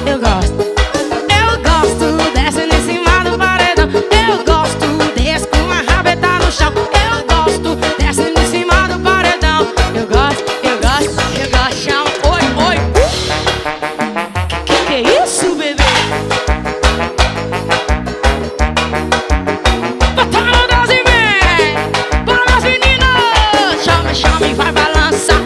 eu gosto. Eu gosto descendo em cima do paredão. Eu gosto desse com a rabeta no chão. Eu gosto descendo em cima do paredão. Eu gosto, eu gosto, eu gosto. Chama. Oi, oi. Que é isso, bebê? Bota no 12 e vem. Bora, meus meninos. Chama, chama e vai balançar.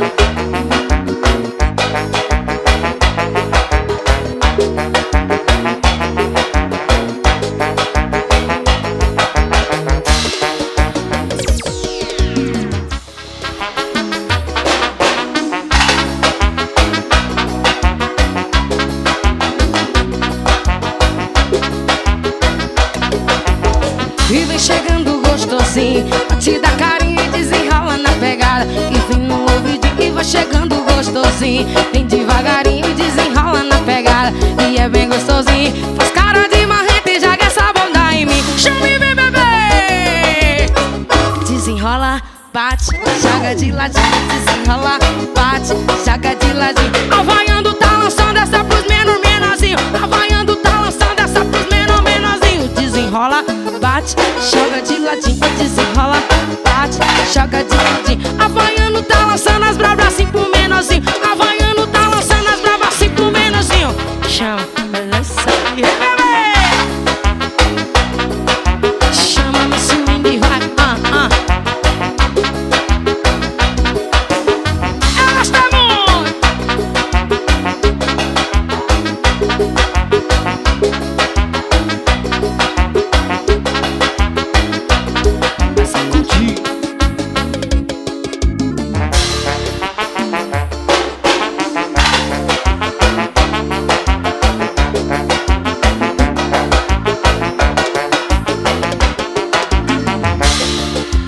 E vem chegando gostosinho, te dá carinho e desenrola na pegada. E vem no ouvidinho e vai chegando gostosinho, vem devagarinho e desenrola na pegada. E é bem gostosinho, faz cara de marrento e joga essa bunda em mim. Chame, vem, bebê. Desenrola, bate, joga de ladinho. Desenrola, bate, joga de ladinho. Havaiano tá lançando essa pros menorzinho. Havaiano tá lançando essa pros menorzinho. Desenrola, bate, joga de ladinho. Desenrola, bate, joga de ladinho. Havaiano tá lançando as bravas assim pro menorzinho. Havaiano tá lançando as bravas assim pro menorzinho. Chama, balança e bebê. Chama no swing e vai, Ela gosta muito.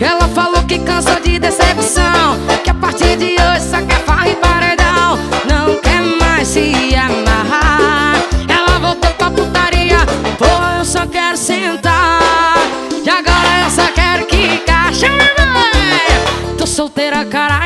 Ela falou que cansou de decepção, que a partir de hoje só quer farra e paredão. Não quer mais se amarrar. Ela voltou pra putaria, pô, eu só quero sentar. E agora eu só quero quicar. Chama, véi. Tô solteira, cara.